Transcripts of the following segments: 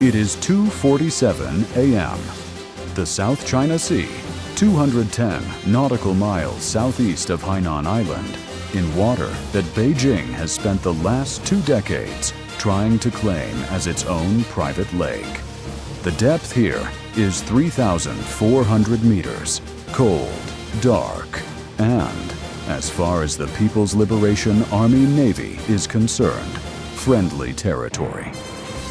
It is 2:47 a.m. The South China Sea, 210 nautical miles southeast of Hainan Island, in water that Beijing has spent the last 2 decades trying to claim as its own private lake. The depth here is 3,400 meters, cold, dark, and, as far as the People's Liberation Army Navy is concerned, friendly territory.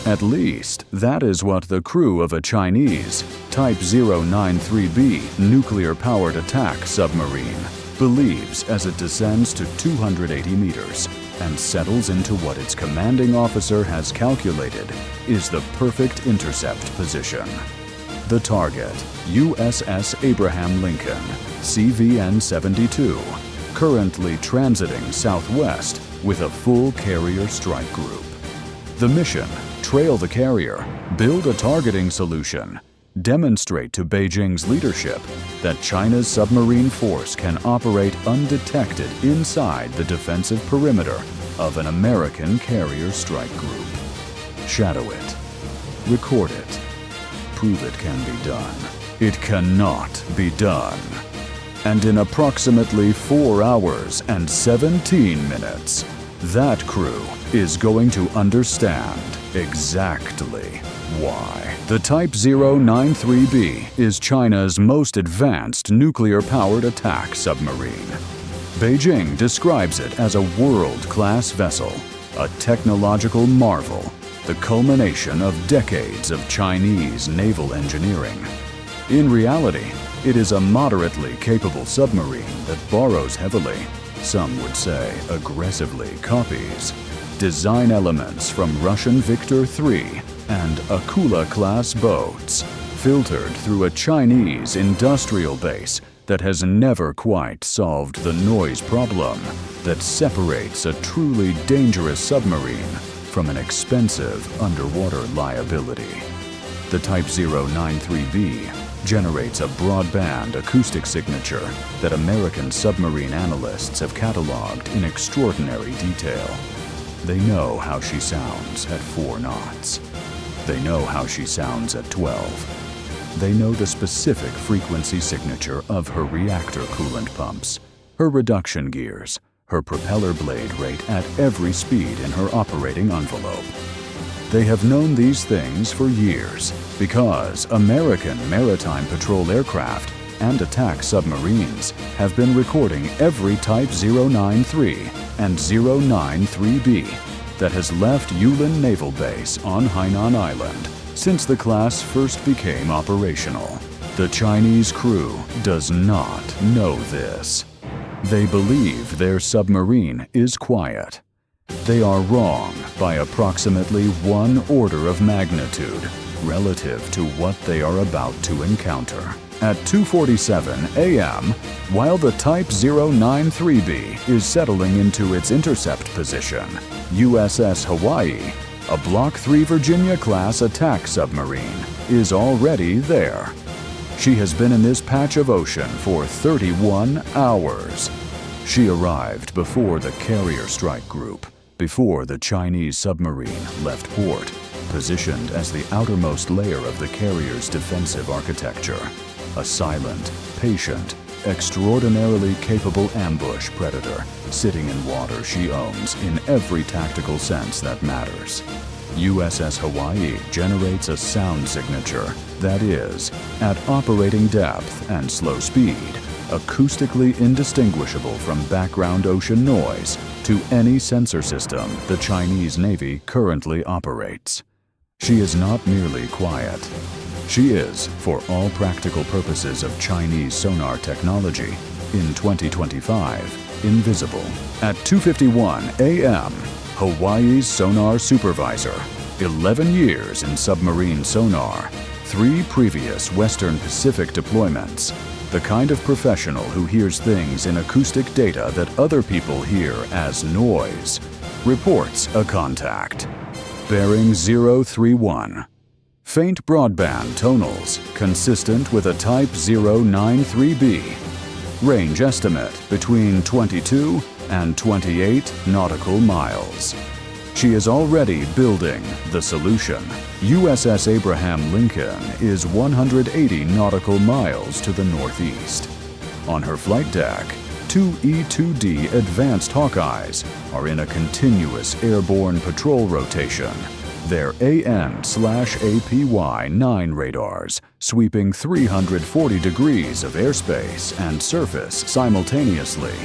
At least, that is what the crew of a Chinese Type 093B nuclear-powered attack submarine believes as it descends to 280 meters and settles into what its commanding officer has calculated is the perfect intercept position. The target, USS Abraham Lincoln, CVN-72, currently transiting southwest with a full carrier strike group. The mission: trail the carrier, build a targeting solution, demonstrate to Beijing's leadership that China's submarine force can operate undetected inside the defensive perimeter of an American carrier strike group. Shadow it. Record it. Prove it can be done. It cannot be done. And in approximately 4 hours and 17 minutes, that crew is going to understand exactly why. The Type 093B is China's most advanced nuclear-powered attack submarine. Beijing describes it as a world-class vessel, a technological marvel, the culmination of decades of Chinese naval engineering. In reality, it is a moderately capable submarine that borrows heavily, some would say aggressively copies, design elements from Russian Victor III and Akula-class boats, filtered through a Chinese industrial base that has never quite solved the noise problem that separates a truly dangerous submarine from an expensive underwater liability. The Type 093B generates a broadband acoustic signature that American submarine analysts have cataloged in extraordinary detail. They know how she sounds at 4 knots. They know how she sounds at 12. They know the specific frequency signature of her reactor coolant pumps, her reduction gears, her propeller blade rate at every speed in her operating envelope. They have known these things for years because American maritime patrol aircraft and attack submarines have been recording every Type 093 and 093B that has left Yulin Naval Base on Hainan Island since the class first became operational. The Chinese crew does not know this. They believe their submarine is quiet. They are wrong by approximately 1 order of magnitude relative to what they are about to encounter. At 2:47 a.m., while the Type 093B is settling into its intercept position, USS Hawaii, a Block III Virginia-class attack submarine, is already there. She has been in this patch of ocean for 31 hours. She arrived before the carrier strike group, before the Chinese submarine left port, positioned as the outermost layer of the carrier's defensive architecture. A silent, patient, extraordinarily capable ambush predator sitting in water she owns in every tactical sense that matters. USS Hawaii generates a sound signature that is, at operating depth and slow speed, acoustically indistinguishable from background ocean noise to any sensor system the Chinese Navy currently operates. She is not merely quiet. She is, for all practical purposes of Chinese sonar technology, in 2025, invisible. At 2:51 a.m., Hawaii's sonar supervisor, 11 years in submarine sonar, 3 previous Western Pacific deployments, the kind of professional who hears things in acoustic data that other people hear as noise, reports a contact. Bearing 031. Faint broadband tonals consistent with a Type 093B. Range estimate between 22 and 28 nautical miles. She is already building the solution. USS Abraham Lincoln is 180 nautical miles to the northeast. On her flight deck, two E-2D advanced Hawkeyes are in a continuous airborne patrol rotation. Their AN/APY-9 radars sweeping 340 degrees of airspace and surface simultaneously,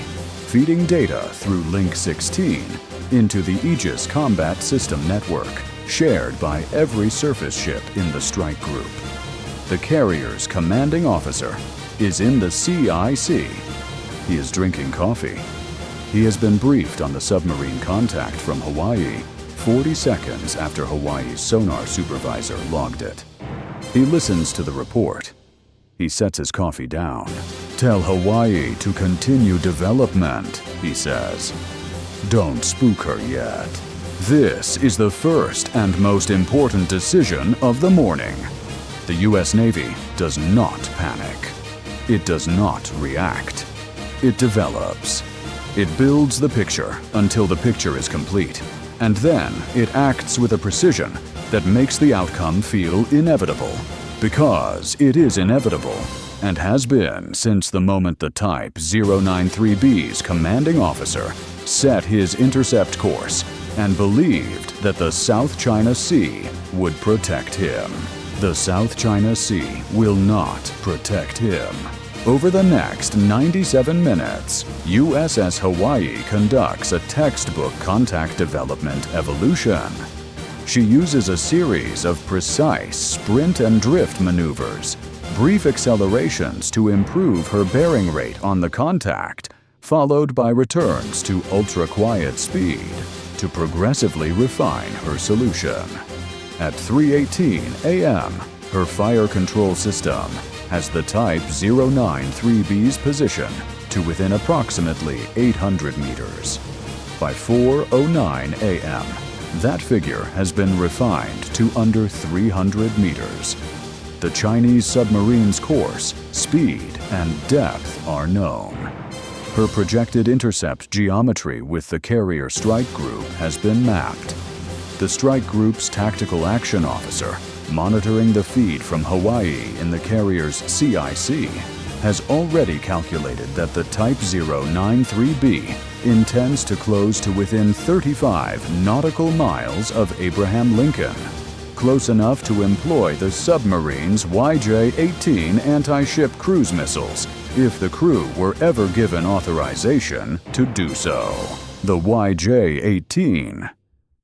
feeding data through Link 16 into the Aegis Combat System network, shared by every surface ship in the strike group. The carrier's commanding officer is in the CIC. He is drinking coffee. He has been briefed on the submarine contact from Hawaii 40 seconds after Hawaii's sonar supervisor logged it. He listens to the report. He sets his coffee down. "Tell Hawaii to continue development," he says. "Don't spook her yet. This is the first and most important decision of the morning." The U.S. Navy does not panic. It does not react. It develops. It builds the picture until the picture is complete, and then it acts with a precision that makes the outcome feel inevitable, because it is inevitable and has been since the moment the Type 093B's commanding officer set his intercept course and believed that the South China Sea would protect him. The South China Sea will not protect him. Over the next 97 minutes, USS Hawaii conducts a textbook contact development evolution. She uses a series of precise sprint and drift maneuvers, brief accelerations to improve her bearing rate on the contact, followed by returns to ultra-quiet speed to progressively refine her solution. At 3:18 a.m., her fire control system has the Type 093B's position to within approximately 800 meters. By 4:09 a.m., that figure has been refined to under 300 meters. The Chinese submarine's course, speed, and depth are known. Her projected intercept geometry with the carrier strike group has been mapped. The strike group's tactical action officer, monitoring the feed from Hawaii in the carrier's CIC, has already calculated that the Type 093B intends to close to within 35 nautical miles of Abraham Lincoln, close enough to employ the submarine's YJ-18 anti-ship cruise missiles if the crew were ever given authorization to do so. The YJ-18,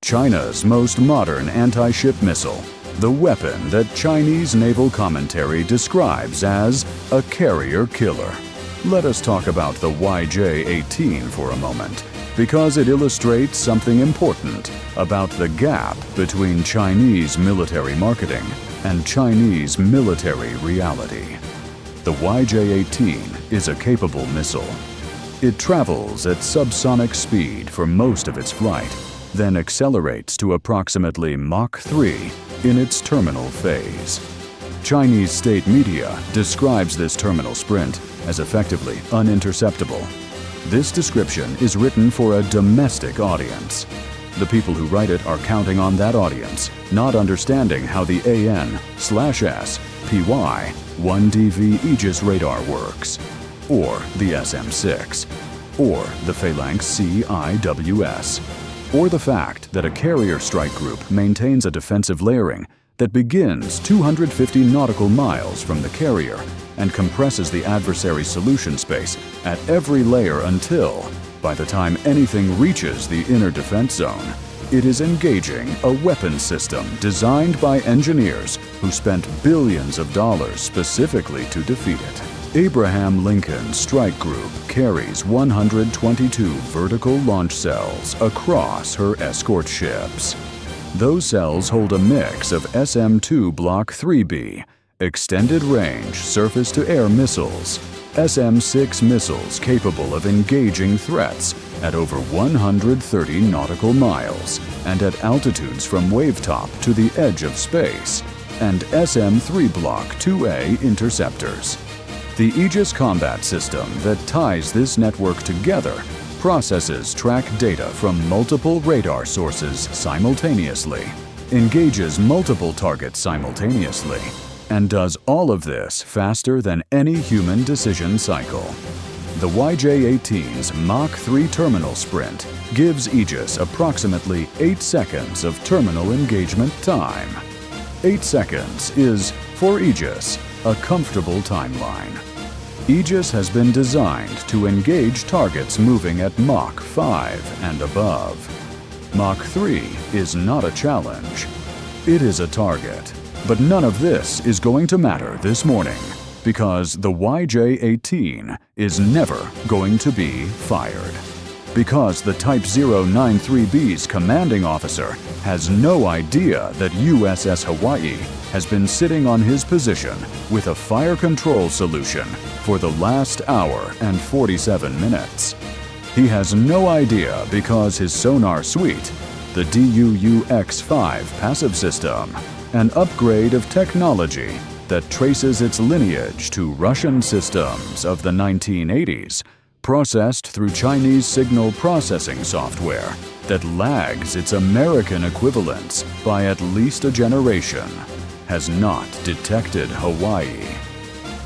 China's most modern anti-ship missile, the weapon that Chinese naval commentary describes as a carrier killer. Let us talk about the YJ-18 for a moment, because it illustrates something important about the gap between Chinese military marketing and Chinese military reality. The YJ-18 is a capable missile. It travels at subsonic speed for most of its flight, then accelerates to approximately Mach 3 in its terminal phase. Chinese state media describes this terminal sprint as effectively uninterceptable. This description is written for a domestic audience. The people who write it are counting on that audience, not understanding how the AN/S/PY 1DV Aegis radar works, or the SM-6, or the Phalanx CIWS, or the fact that a carrier strike group maintains a defensive layering that begins 250 nautical miles from the carrier and compresses the adversary's solution space at every layer until, by the time anything reaches the inner defense zone, it is engaging a weapons system designed by engineers who spent billions of dollars specifically to defeat it. Abraham Lincoln Strike Group carries 122 vertical launch cells across her escort ships. Those cells hold a mix of SM-2 Block 3B, extended range surface-to-air missiles, SM-6 missiles capable of engaging threats at over 130 nautical miles and at altitudes from wavetop to the edge of space, and SM-3 Block 2A interceptors. The Aegis Combat System that ties this network together processes track data from multiple radar sources simultaneously, engages multiple targets simultaneously, and does all of this faster than any human decision cycle. The YJ-18's Mach 3 terminal sprint gives Aegis approximately 8 seconds of terminal engagement time. 8 seconds is, for Aegis, a comfortable timeline. Aegis has been designed to engage targets moving at Mach 5 and above. Mach 3 is not a challenge. It is a target. But none of this is going to matter this morning, because the YJ-18 is never going to be fired. Because the Type 093B's commanding officer has no idea that USS Hawaii has been sitting on his position with a fire control solution for the last hour and 47 minutes. He has no idea because his sonar suite, the DUU-X5 passive system, an upgrade of technology that traces its lineage to Russian systems of the 1980s, processed through Chinese signal processing software that lags its American equivalents by at least a generation, has not detected Hawaii.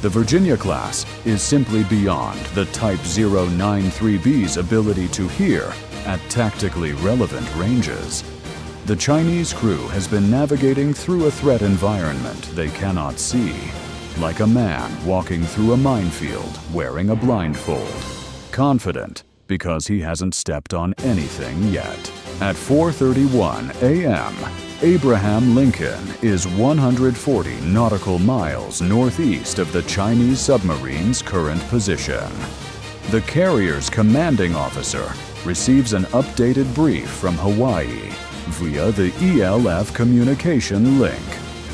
The Virginia class is simply beyond the Type 093B's ability to hear at tactically relevant ranges. The Chinese crew has been navigating through a threat environment they cannot see, like a man walking through a minefield wearing a blindfold, confident because he hasn't stepped on anything yet. At 4:31 a.m., Abraham Lincoln is 140 nautical miles northeast of the Chinese submarine's current position. The carrier's commanding officer receives an updated brief from Hawaii via the ELF communication link,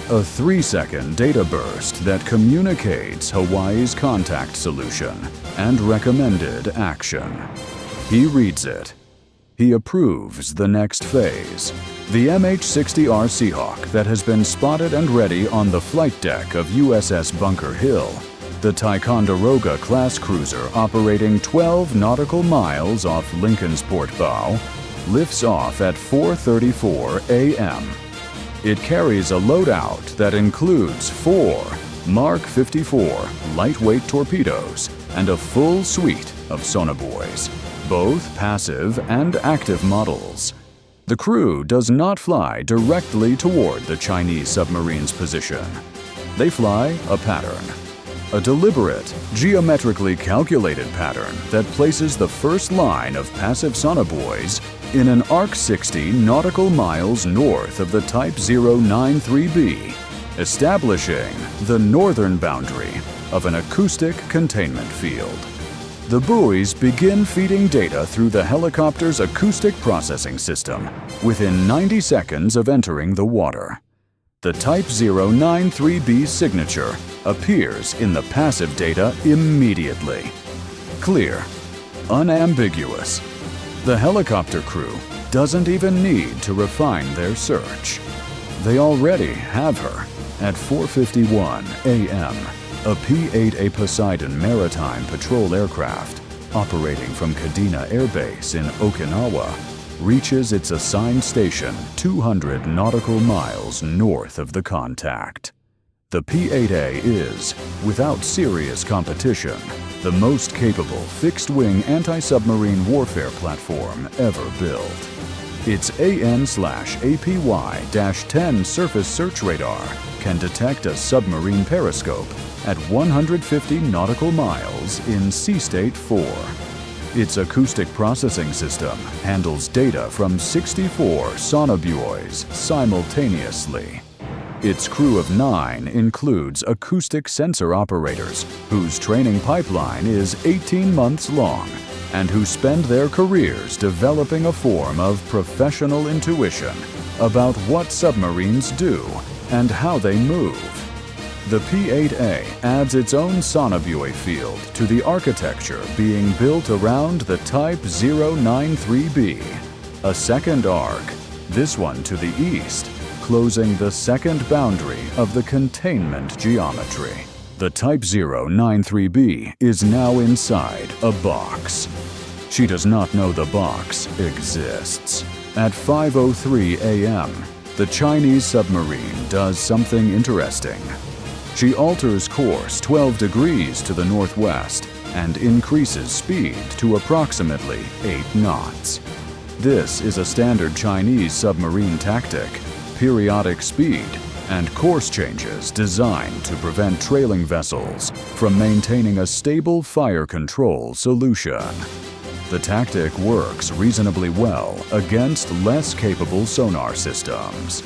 a 3-second data burst that communicates Hawaii's contact solution and recommended action. He reads it. He approves the next phase. The MH-60R Seahawk that has been spotted and ready on the flight deck of USS Bunker Hill, the Ticonderoga-class cruiser operating 12 nautical miles off Lincoln's port bow, lifts off at 4:34 a.m. It carries a loadout that includes 4 Mark 54 lightweight torpedoes and a full suite of sonobuoys, both passive and active models. The crew does not fly directly toward the Chinese submarine's position. They fly a pattern. A deliberate, geometrically calculated pattern that places the first line of passive sonobuoys in an arc 60 nautical miles north of the Type 093B, establishing the northern boundary of an acoustic containment field. The buoys begin feeding data through the helicopter's acoustic processing system within 90 seconds of entering the water. The Type 093B signature appears in the passive data immediately. Clear, unambiguous. The helicopter crew doesn't even need to refine their search. They already have her. At 4:51 a.m., a P-8A Poseidon maritime patrol aircraft operating from Kadena Air Base in Okinawa reaches its assigned station 200 nautical miles north of the contact. The P-8A is, without serious competition, the most capable fixed-wing anti-submarine warfare platform ever built. Its AN/APY-10 surface search radar can detect a submarine periscope at 150 nautical miles in Sea State 4. Its acoustic processing system handles data from 64 sonobuoys simultaneously. Its crew of 9 includes acoustic sensor operators whose training pipeline is 18 months long and who spend their careers developing a form of professional intuition about what submarines do and how they move. The P-8A adds its own sonobuoy field to the architecture being built around the Type 093B, a second arc, this one to the east, closing the second boundary of the containment geometry. The Type 093B is now inside a box. She does not know the box exists. At 5:03 a.m., the Chinese submarine does something interesting. She alters course 12 degrees to the northwest and increases speed to approximately 8 knots. This is a standard Chinese submarine tactic, periodic speed, and course changes designed to prevent trailing vessels from maintaining a stable fire control solution. The tactic works reasonably well against less capable sonar systems.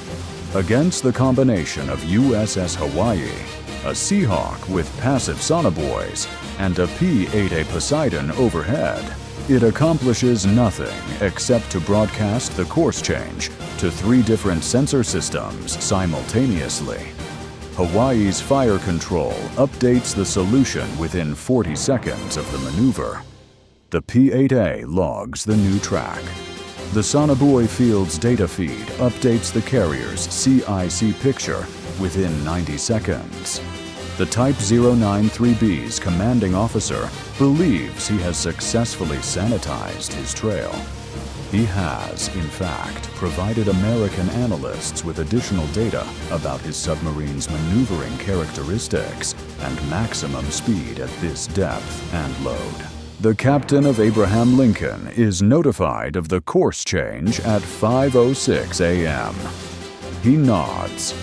Against the combination of USS Hawaii, a Seahawk with passive sonobuoys, and a P-8A Poseidon overhead, it accomplishes nothing except to broadcast the course change to 3 different sensor systems simultaneously. Hawaii's fire control updates the solution within 40 seconds of the maneuver. The P-8A logs the new track. The sonobuoy field's data feed updates the carrier's CIC picture within 90 seconds. The Type 093B's commanding officer believes he has successfully sanitized his trail. He has, in fact, provided American analysts with additional data about his submarine's maneuvering characteristics and maximum speed at this depth and load. The captain of Abraham Lincoln is notified of the course change at 5:06 a.m. He nods.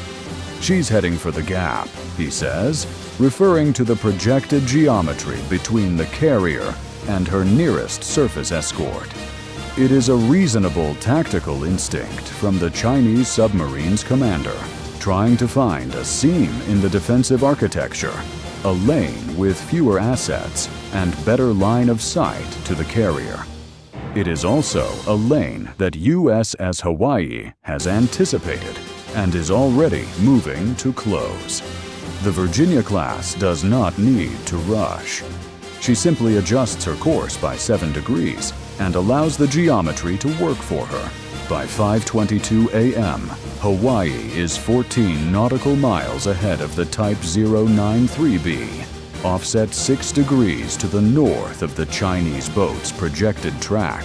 "She's heading for the gap," he says, referring to the projected geometry between the carrier and her nearest surface escort. It is a reasonable tactical instinct from the Chinese submarine's commander, trying to find a seam in the defensive architecture, a lane with fewer assets and better line of sight to the carrier. It is also a lane that USS Hawaii has anticipated and is already moving to close. The Virginia-class does not need to rush. She simply adjusts her course by 7 degrees and allows the geometry to work for her. By 5:22 a.m., Hawaii is 14 nautical miles ahead of the Type 093B, offset 6 degrees to the north of the Chinese boat's projected track,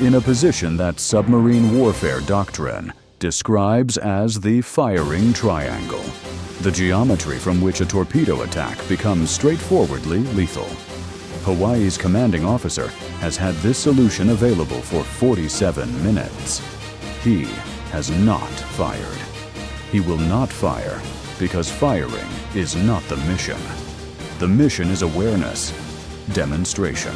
in a position that submarine warfare doctrine describes as the firing triangle, the geometry from which a torpedo attack becomes straightforwardly lethal. Hawaii's commanding officer has had this solution available for 47 minutes. He has not fired. He will not fire because firing is not the mission. The mission is awareness, demonstration,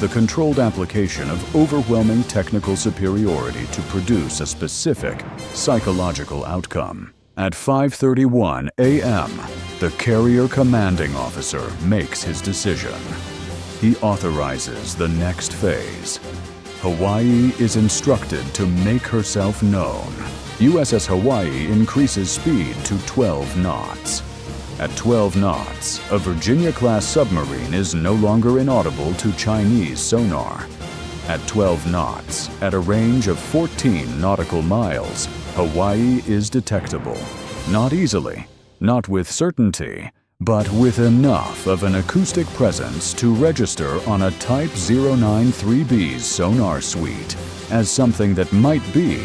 the controlled application of overwhelming technical superiority to produce a specific psychological outcome. At 5:31 a.m., the carrier commanding officer makes his decision. He authorizes the next phase. Hawaii is instructed to make herself known. USS Hawaii increases speed to 12 knots. At 12 knots, a Virginia-class submarine is no longer inaudible to Chinese sonar. At 12 knots, at a range of 14 nautical miles, Hawaii is detectable. Not easily, not with certainty, but with enough of an acoustic presence to register on a Type 093B's sonar suite as something that might be,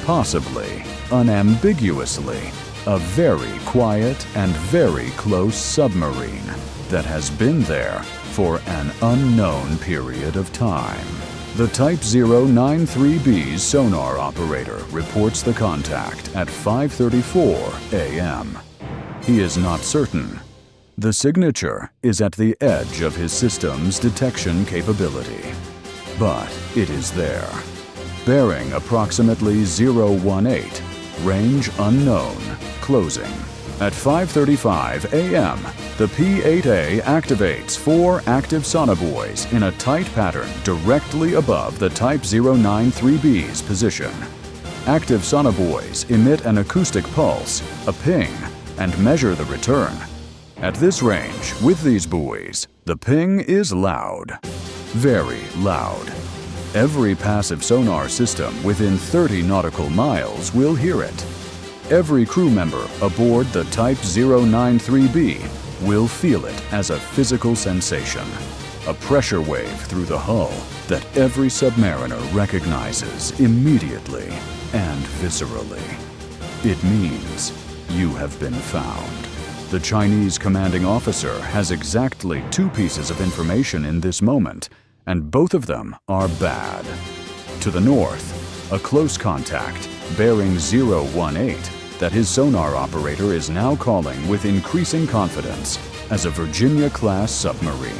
possibly, unambiguously, a very quiet and very close submarine that has been there for an unknown period of time. The Type 093B's sonar operator reports the contact at 5:34 a.m. He is not certain. The signature is at the edge of his system's detection capability, but it is there. Bearing approximately 018, range unknown, closing. At 5:35 a.m., the P-8A activates 4 active sonobuoys in a tight pattern directly above the Type 093B's position. Active sonobuoys emit an acoustic pulse, a ping, and measure the return. At this range, with these buoys, the ping is loud. Very loud. Every passive sonar system within 30 nautical miles will hear it. Every crew member aboard the Type 093B will feel it as a physical sensation, a pressure wave through the hull, that every submariner recognizes immediately and viscerally. It means you have been found. The Chinese commanding officer has exactly 2 pieces of information in this moment, and both of them are bad. To the north, a close contact, bearing 018, that his sonar operator is now calling with increasing confidence as a Virginia-class submarine.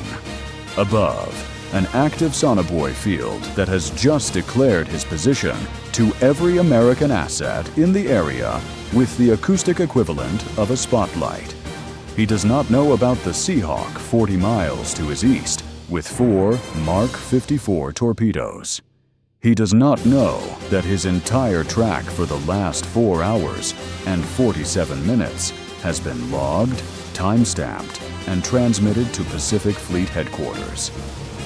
Above, an active sonobuoy field that has just declared his position to every American asset in the area with the acoustic equivalent of a spotlight. He does not know about the Seahawk 40 miles to his east with 4 Mark 54 torpedoes. He does not know that his entire track for the last 4 hours and 47 minutes has been logged, time-stamped, and transmitted to Pacific Fleet Headquarters.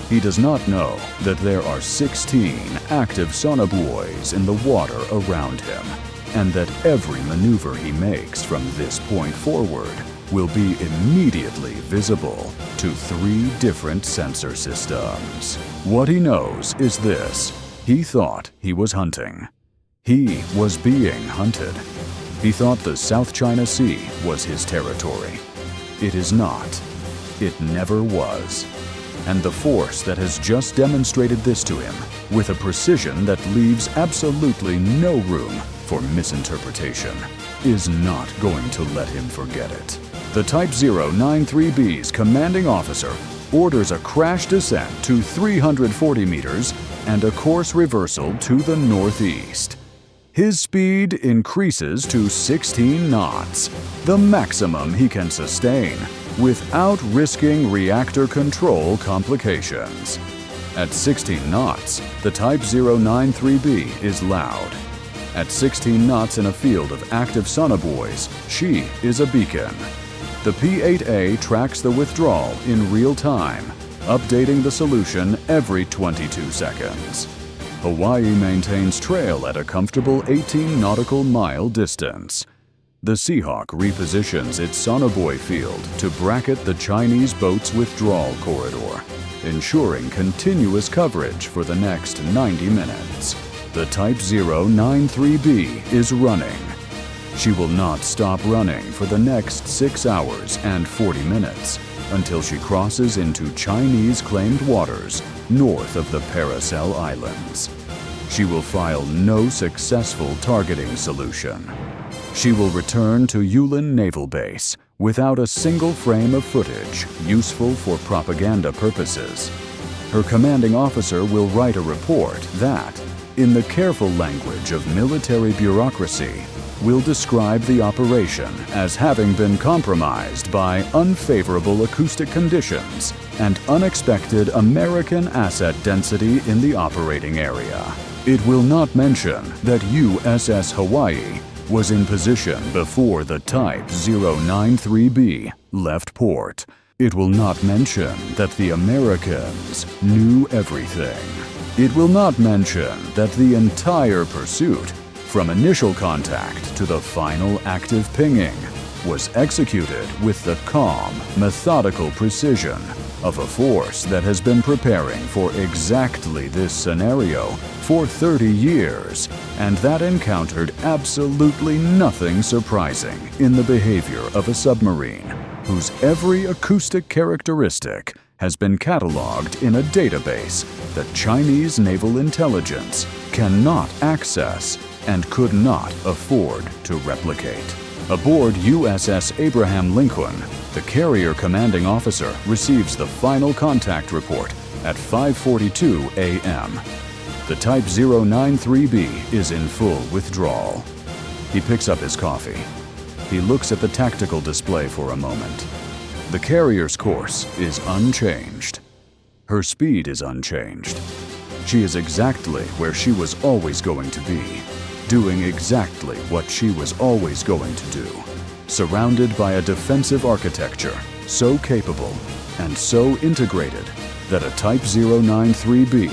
He does not know that there are 16 active sonobuoys in the water around him, and that every maneuver he makes from this point forward will be immediately visible to 3 different sensor systems. What he knows is this: he thought he was hunting. He was being hunted. He thought the South China Sea was his territory. It is not. It never was. And the force that has just demonstrated this to him, with a precision that leaves absolutely no room for misinterpretation, is not going to let him forget it. The Type 093B's commanding officer orders a crash descent to 340 meters and a course reversal to the northeast. His speed increases to 16 knots, the maximum he can sustain, without risking reactor control complications. At 16 knots, the Type 093B is loud. At 16 knots in a field of active sonobuoys, she is a beacon. The P-8A tracks the withdrawal in real time, updating the solution every 22 seconds. Hawaii maintains trail at a comfortable 18 nautical mile distance. The Seahawk repositions its sonobuoy field to bracket the Chinese boat's withdrawal corridor, ensuring continuous coverage for the next 90 minutes. The Type 093B is running. She will not stop running for the next 6 hours and 40 minutes until she crosses into Chinese-claimed waters north of the Paracel Islands. She will file no successful targeting solution. She will return to Yulin Naval Base without a single frame of footage useful for propaganda purposes. Her commanding officer will write a report that, in the careful language of military bureaucracy, will describe the operation as having been compromised by unfavorable acoustic conditions and unexpected American asset density in the operating area. It will not mention that USS Hawaii was in position before the Type 093B left port. It will not mention that the Americans knew everything. It will not mention that the entire pursuit, from initial contact to the final active pinging, was executed with the calm, methodical precision of a force that has been preparing for exactly this scenario for 30 years, and that encountered absolutely nothing surprising in the behavior of a submarine whose every acoustic characteristic has been cataloged in a database that Chinese naval intelligence cannot access and could not afford to replicate. Aboard USS Abraham Lincoln, the carrier commanding officer receives the final contact report at 5:42 a.m. The Type 093B is in full withdrawal. He picks up his coffee. He looks at the tactical display for a moment. The carrier's course is unchanged. Her speed is unchanged. She is exactly where she was always going to be, doing exactly what she was always going to do, surrounded by a defensive architecture so capable and so integrated that a Type 093B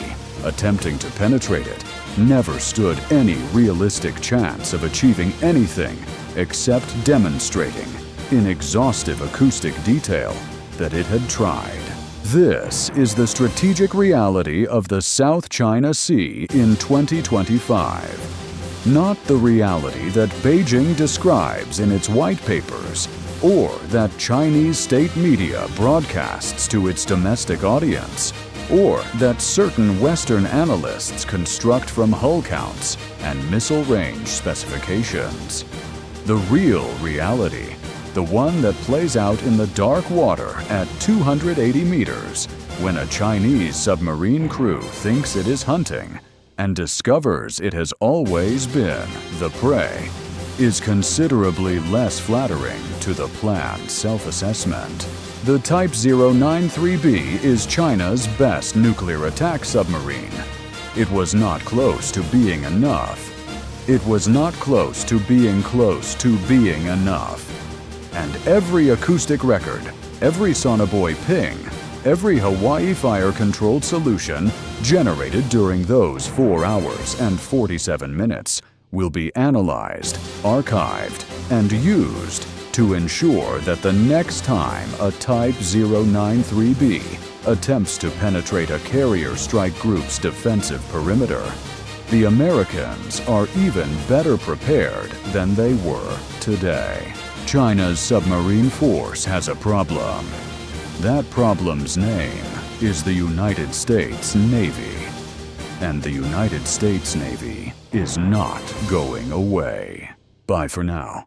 attempting to penetrate it never stood any realistic chance of achieving anything except demonstrating in exhaustive acoustic detail that it had tried. This is the strategic reality of the South China Sea in 2025. Not the reality that Beijing describes in its white papers or that Chinese state media broadcasts to its domestic audience, or that certain Western analysts construct from hull counts and missile range specifications. The real reality, the one that plays out in the dark water at 280 meters when a Chinese submarine crew thinks it is hunting and discovers it has always been the prey, is considerably less flattering to the planned self-assessment. The Type 093B is China's best nuclear attack submarine. It was not close to being enough. It was not close to being enough. And every acoustic record, every sonobuoy ping, every Hawaii fire-controlled solution generated during those 4 hours and 47 minutes will be analyzed, archived, and used to ensure that the next time a Type 093B attempts to penetrate a carrier strike group's defensive perimeter, the Americans are even better prepared than they were today. China's submarine force has a problem. That problem's name is the United States Navy. And the United States Navy is not going away. Bye for now.